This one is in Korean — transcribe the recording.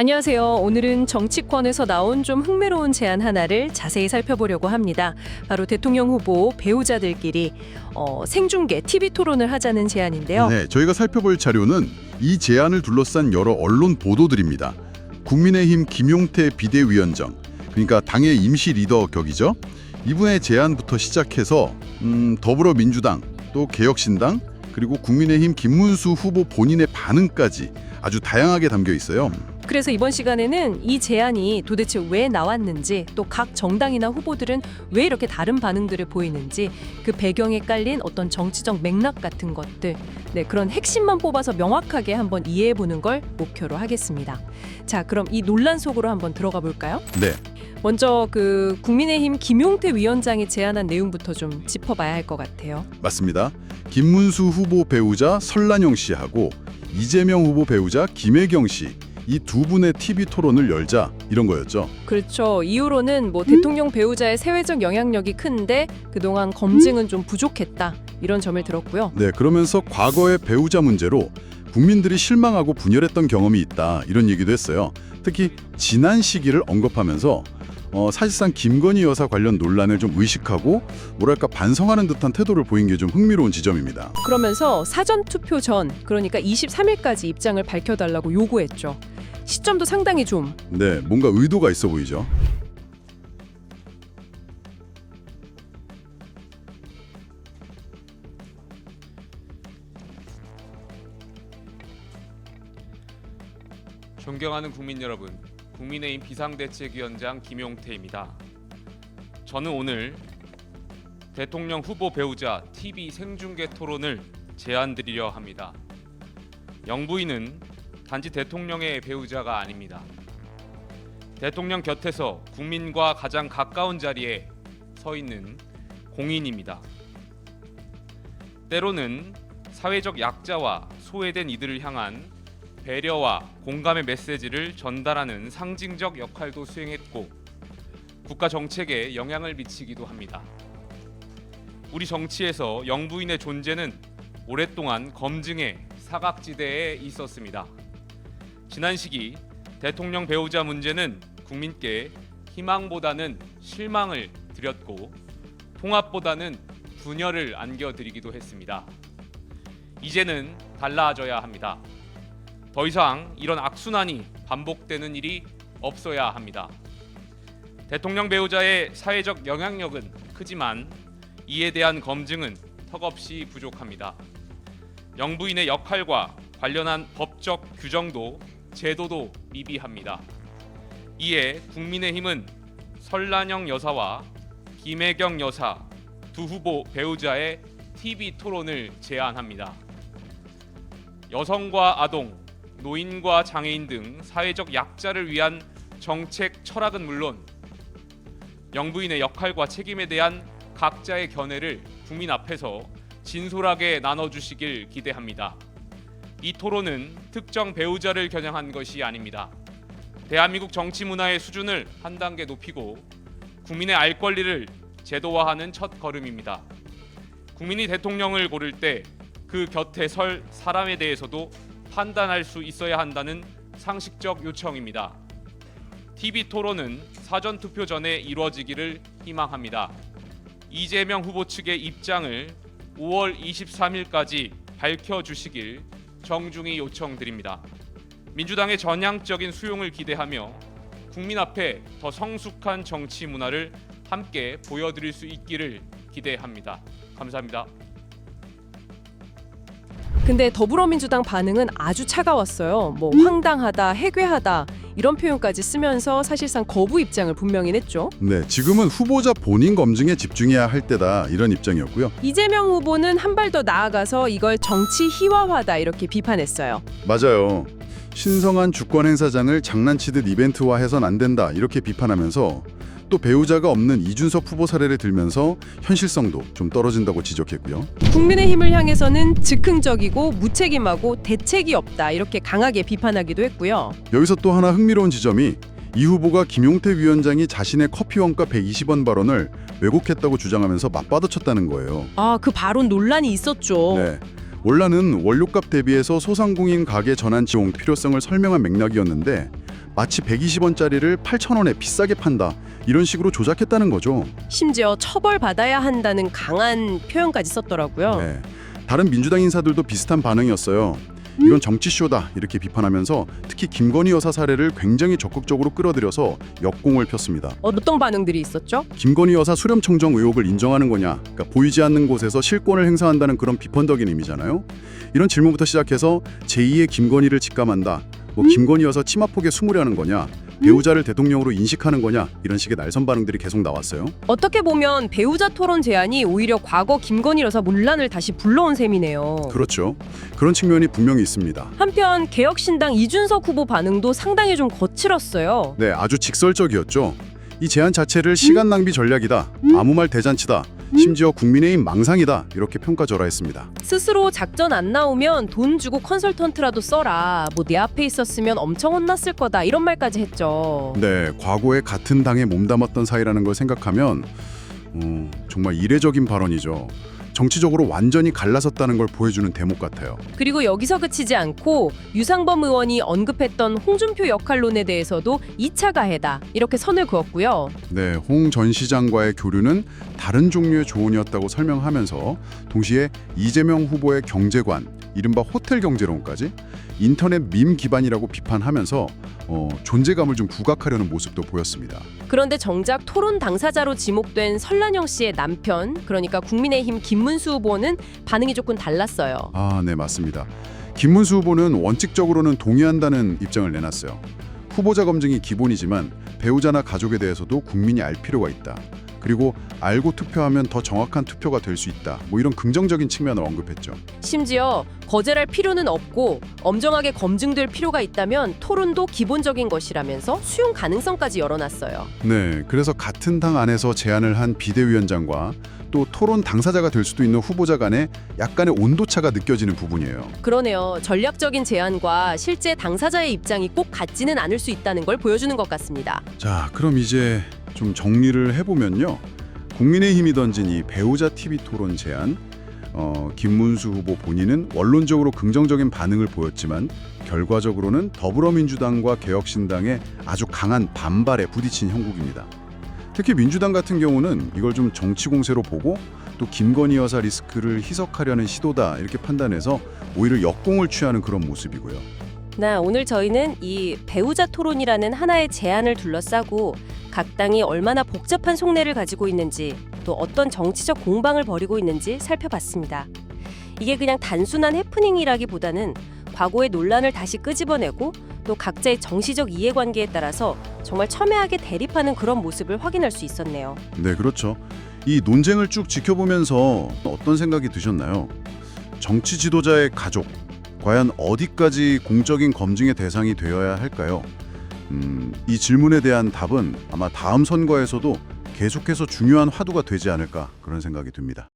안녕하세요. 오늘은 정치권에서 나온 좀 흥미로운 제안 하나를 자세히 살펴보려고 합니다. 바로 대통령 후보 배우자들끼리 생중계 TV 토론을 하자는 제안인데요. 네, 저희가 살펴볼 자료는 이 제안을 둘러싼 여러 언론 보도들입니다. 국민의힘 김용태 비대위원장, 그러니까 당의 임시 리더 격이죠. 이분의 제안부터 시작해서 더불어민주당, 또 개혁신당, 그리고 국민의힘 김문수 후보 본인의 반응까지 아주 다양하게 담겨 있어요. 그래서 이번 시간에는 이 제안이 도대체 왜 나왔는지, 또 각 정당이나 후보들은 왜 이렇게 다른 반응들을 보이는지, 그 배경에 깔린 어떤 정치적 맥락 같은 것들, 그런 핵심만 뽑아서 명확하게 한번 이해해보는 걸 목표로 하겠습니다. 자, 그럼 이 논란 속으로 한번 들어가 볼까요? 네, 먼저 그 국민의힘 김용태 위원장이 제안한 내용부터 좀 짚어봐야 할 것 같아요. 맞습니다. 김문수 후보 배우자 설란영 씨하고 이재명 후보 배우자 김혜경 씨, 이 두 분의 TV 토론을 열자, 이런 거였죠. 그렇죠. 이유로는 대통령 배우자의 사회적 영향력이 큰데 그동안 검증은 좀 부족했다, 이런 점을 들었고요. 네, 그러면서 과거의 배우자 문제로 국민들이 실망하고 분열했던 경험이 있다, 이런 얘기도 했어요. 특히 지난 시기를 언급하면서 사실상 김건희 여사 관련 논란을 좀 의식하고 뭐랄까 반성하는 듯한 태도를 보인 게 좀 흥미로운 지점입니다. 그러면서 사전투표 전, 그러니까 23일까지 입장을 밝혀달라고 요구했죠. 시점도 상당히 좀 네, 뭔가 의도가 있어 보이죠. 존경하는 국민 여러분, 국민의힘 비상대책위원장 김용태입니다. 저는 오늘 대통령 후보 배우자 TV 생중계 토론을 제안드리려 합니다. 영부인은 단지 대통령의 배우자가 아닙니다. 대통령 곁에서 국민과 가장 가까운 자리에 서 있는 공인입니다. 때로는 사회적 약자와 소외된 이들을 향한 배려와 공감의 메시지를 전달하는 상징적 역할도 수행했고 국가 정책에 영향을 미치기도 합니다. 우리 정치에서 영부인의 존재는 오랫동안 검증의 사각지대에 있었습니다. 지난 시기 대통령 배우자 문제는 국민께 희망보다는 실망을 드렸고 통합보다는 분열을 안겨드리기도 했습니다. 이제는 달라져야 합니다. 더 이상 이런 악순환이 반복되는 일이 없어야 합니다. 대통령 배우자의 사회적 영향력은 크지만 이에 대한 검증은 턱없이 부족합니다. 영부인의 역할과 관련한 법적 규정도 제도도 미비합니다. 이에 국민의힘은 설란영 여사와 김혜경 여사 두 후보 배우자의 TV 토론을 제안합니다. 여성과 아동, 노인과 장애인 등 사회적 약자를 위한 정책 철학은 물론 영부인의 역할과 책임에 대한 각자의 견해를 국민 앞에서 진솔하게 나눠주시길 기대합니다. 이 토론은 특정 배우자를 겨냥한 것이 아닙니다. 대한민국 정치 문화의 수준을 한 단계 높이고 국민의 알 권리를 제도화하는 첫 걸음입니다. 국민이 대통령을 고를 때 그 곁에 설 사람에 대해서도 판단할 수 있어야 한다는 상식적 요청입니다. TV 토론은 사전투표 전에 이루어지기를 희망합니다. 이재명 후보 측의 입장을 5월 23일까지 밝혀주시길 정중히 요청드립니다. 민주당의 전향적인 수용을 기대하며 국민 앞에 더 성숙한 정치 문화를 함께 보여드릴 수 있기를 기대합니다. 감사합니다. 근데 더불어민주당 반응은 아주 차가웠어요. 황당하다, 해괴하다, 이런 표현까지 쓰면서 사실상 거부 입장을 분명히 냈죠. 네, 지금은 후보자 본인 검증에 집중해야 할 때다, 이런 입장이었고요. 이재명 후보는 한 발 더 나아가서 이걸 정치 희화화다, 이렇게 비판했어요. 맞아요. 신성한 주권 행사장을 장난치듯 이벤트화해선 안 된다, 이렇게 비판하면서 또 배우자가 없는 이준석 후보 사례를 들면서 현실성도 좀 떨어진다고 지적했고요. 국민의힘을 향해서는 즉흥적이고 무책임하고 대책이 없다, 이렇게 강하게 비판하기도 했고요. 여기서 또 하나 흥미로운 지점이 이 후보가 김용태 위원장이 자신의 커피 원가 120원 발언을 왜곡했다고 주장하면서 맞받아쳤다는 거예요. 그 발언 논란이 있었죠. 네, 원란은 원료값 대비해서 소상공인 가게 전환 지원 필요성을 설명한 맥락이었는데 마치 120원짜리를 8,000원에 비싸게 판다. 이런 식으로 조작했다는 거죠. 심지어 처벌받아야 한다는 강한 표현까지 썼더라고요. 네. 다른 민주당 인사들도 비슷한 반응이었어요. 이건 정치쇼다 이렇게 비판하면서 특히 김건희 여사 사례를 굉장히 적극적으로 끌어들여서 역공을 폈습니다. 어떤 반응들이 있었죠? 김건희 여사 수렴청정 의혹을 인정하는 거냐, 그러니까 보이지 않는 곳에서 실권을 행사한다는 그런 비판적인 의미잖아요. 이런 질문부터 시작해서 제2의 김건희를 직감한다, 뭐 김건희 여사 치마폭에 숨으려는 거냐, 배우자를 대통령으로 인식하는 거냐, 이런 식의 날선 반응들이 계속 나왔어요. 어떻게 보면 배우자 토론 제안이 오히려 과거 김건희 여사 논란을 다시 불러온 셈이네요. 그렇죠. 그런 측면이 분명히 있습니다. 한편 개혁신당 이준석 후보 반응도 상당히 좀 거칠었어요. 네, 아주 직설적이었죠. 이 제안 자체를 시간 낭비 전략이다, 아무 말 대잔치다, 심지어 국민의힘 망상이다, 이렇게 평가절하했습니다. 스스로 작전 안 나오면 돈 주고 컨설턴트라도 써라. 뭐 내 앞에 있었으면 엄청 혼났을 거다. 이런 말까지 했죠. 네, 과거에 같은 당에 몸담았던 사이라는 걸 생각하면 정말 이례적인 발언이죠. 정치적으로 완전히 갈라섰다는 걸 보여주는 대목 같아요. 그리고 여기서 그치지 않고 유상범 의원이 언급했던 홍준표 역할론에 대해서도 2차 가해다. 이렇게 선을 그었고요. 네, 홍 전 시장과의 교류는 다른 종류의 조언이었다고 설명하면서 동시에 이재명 후보의 경제관, 이른바 호텔 경제론까지 인터넷 밈 기반이라고 비판하면서 존재감을 좀 부각하려는 모습도 보였습니다. 그런데 정작 토론 당사자로 지목된 설란영 씨의 남편, 그러니까 국민의힘 김문수 후보는 반응이 조금 달랐어요. 아, 네, 맞습니다. 김문수 후보는 원칙적으로는 동의한다는 입장을 내놨어요. 후보자 검증이 기본이지만 배우자나 가족에 대해서도 국민이 알 필요가 있다. 그리고 알고 투표하면 더 정확한 투표가 될 수 있다. 뭐 이런 긍정적인 측면을 언급했죠. 심지어 거절할 필요는 없고 엄정하게 검증될 필요가 있다면 토론도 기본적인 것이라면서 수용 가능성까지 열어놨어요. 네, 그래서 같은 당 안에서 제안을 한 비대위원장과 또 토론 당사자가 될 수도 있는 후보자 간에 약간의 온도차가 느껴지는 부분이에요. 그러네요. 전략적인 제안과 실제 당사자의 입장이 꼭 같지는 않을 수 있다는 걸 보여주는 것 같습니다. 자, 그럼 이제 좀 정리를 해보면요. 국민의힘이 던진 이 배우자 TV 토론 제안, 김문수 후보 본인은 원론적으로 긍정적인 반응을 보였지만 결과적으로는 더불어민주당과 개혁신당의 아주 강한 반발에 부딪힌 형국입니다. 특히 민주당 같은 경우는 이걸 좀 정치 공세로 보고 또 김건희 여사 리스크를 희석하려는 시도다 이렇게 판단해서 오히려 역공을 취하는 그런 모습이고요. 오늘 저희는 이 배우자 토론이라는 하나의 제안을 둘러싸고 각 당이 얼마나 복잡한 속내를 가지고 있는지 또 어떤 정치적 공방을 벌이고 있는지 살펴봤습니다. 이게 그냥 단순한 해프닝이라기보다는 과거의 논란을 다시 끄집어내고 또 각자의 정치적 이해관계에 따라서 정말 첨예하게 대립하는 그런 모습을 확인할 수 있었네요. 네, 그렇죠. 이 논쟁을 쭉 지켜보면서 어떤 생각이 드셨나요? 정치 지도자의 가족, 과연 어디까지 공적인 검증의 대상이 되어야 할까요? 이 질문에 대한 답은 아마 다음 선거에서도 계속해서 중요한 화두가 되지 않을까 그런 생각이 듭니다.